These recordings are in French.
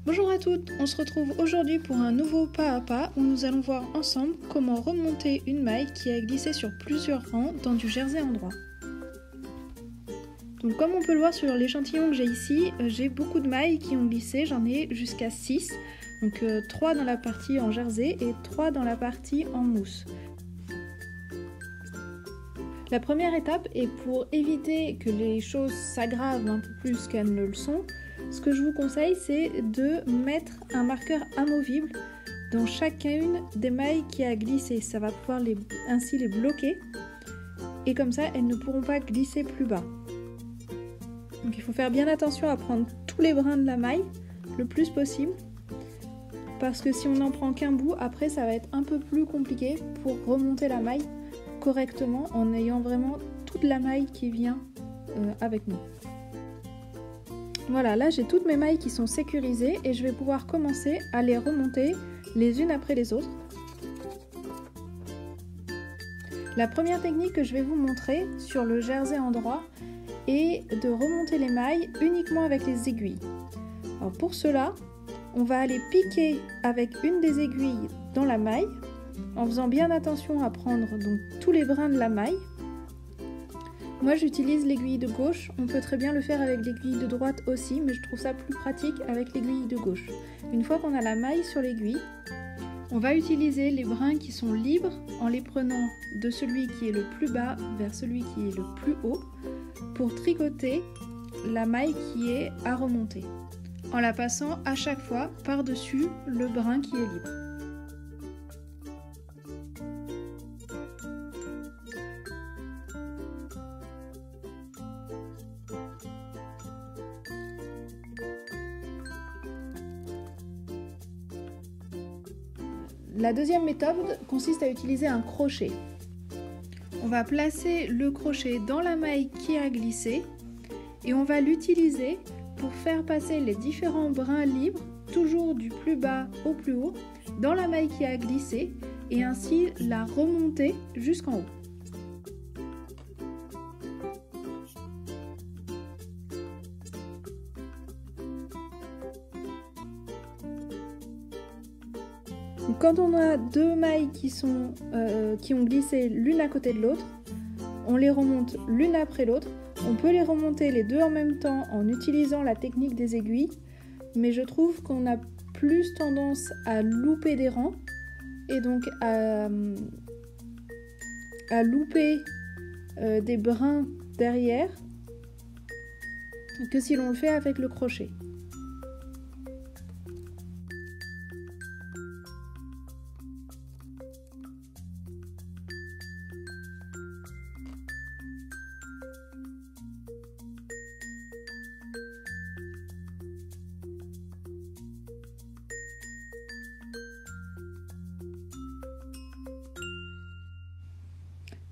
Bonjour à toutes, on se retrouve aujourd'hui pour un nouveau pas à pas où nous allons voir ensemble comment remonter une maille qui a glissé sur plusieurs rangs dans du jersey en droit. Donc comme on peut le voir sur l'échantillon que j'ai ici, j'ai beaucoup de mailles qui ont glissé, j'en ai jusqu'à 6. Donc 3 dans la partie en jersey et 3 dans la partie en mousse. La première étape est pour éviter que les choses s'aggravent un peu plus qu'elles ne le sont. Ce que je vous conseille, c'est de mettre un marqueur amovible dans chacune des mailles qui a glissé. Ça va pouvoir ainsi les bloquer et comme ça, elles ne pourront pas glisser plus bas. Donc il faut faire bien attention à prendre tous les brins de la maille le plus possible parce que si on n'en prend qu'un bout, après ça va être un peu plus compliqué pour remonter la maille correctement en ayant vraiment toute la maille qui vient avec nous. Voilà, là j'ai toutes mes mailles qui sont sécurisées et je vais pouvoir commencer à les remonter les unes après les autres. La première technique que je vais vous montrer sur le jersey en droit est de remonter les mailles uniquement avec les aiguilles. Alors pour cela, on va aller piquer avec une des aiguilles dans la maille en faisant bien attention à prendre donc tous les brins de la maille. Moi j'utilise l'aiguille de gauche, on peut très bien le faire avec l'aiguille de droite aussi, mais je trouve ça plus pratique avec l'aiguille de gauche. Une fois qu'on a la maille sur l'aiguille, on va utiliser les brins qui sont libres en les prenant de celui qui est le plus bas vers celui qui est le plus haut pour tricoter la maille qui est à remonter, en la passant à chaque fois par-dessus le brin qui est libre. La deuxième méthode consiste à utiliser un crochet. On va placer le crochet dans la maille qui a glissé et on va l'utiliser pour faire passer les différents brins libres, toujours du plus bas au plus haut, dans la maille qui a glissé et ainsi la remonter jusqu'en haut. Quand on a deux mailles qui ont glissé l'une à côté de l'autre, on les remonte l'une après l'autre. On peut les remonter les deux en même temps en utilisant la technique des aiguilles, mais je trouve qu'on a plus tendance à louper des rangs et donc à louper des brins derrière que si l'on le fait avec le crochet.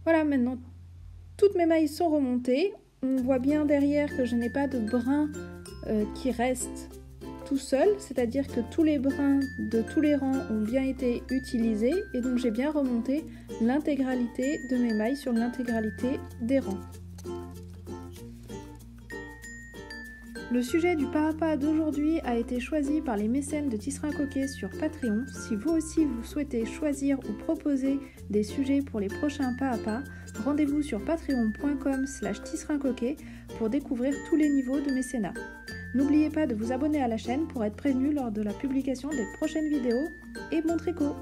Voilà, maintenant toutes mes mailles sont remontées. On voit bien derrière que je n'ai pas de brin qui reste tout seul, c'est-à-dire que tous les brins de tous les rangs ont bien été utilisés et donc j'ai bien remonté l'intégralité de mes mailles sur l'intégralité des rangs. Le sujet du pas à pas d'aujourd'hui a été choisi par les mécènes de Tisserin Coquet sur Patreon. Si vous aussi vous souhaitez choisir ou proposer des sujets pour les prochains pas à pas, rendez-vous sur patreon.com/tisserincoquet pour découvrir tous les niveaux de mécénat. N'oubliez pas de vous abonner à la chaîne pour être prévenu lors de la publication des prochaines vidéos et bon tricot!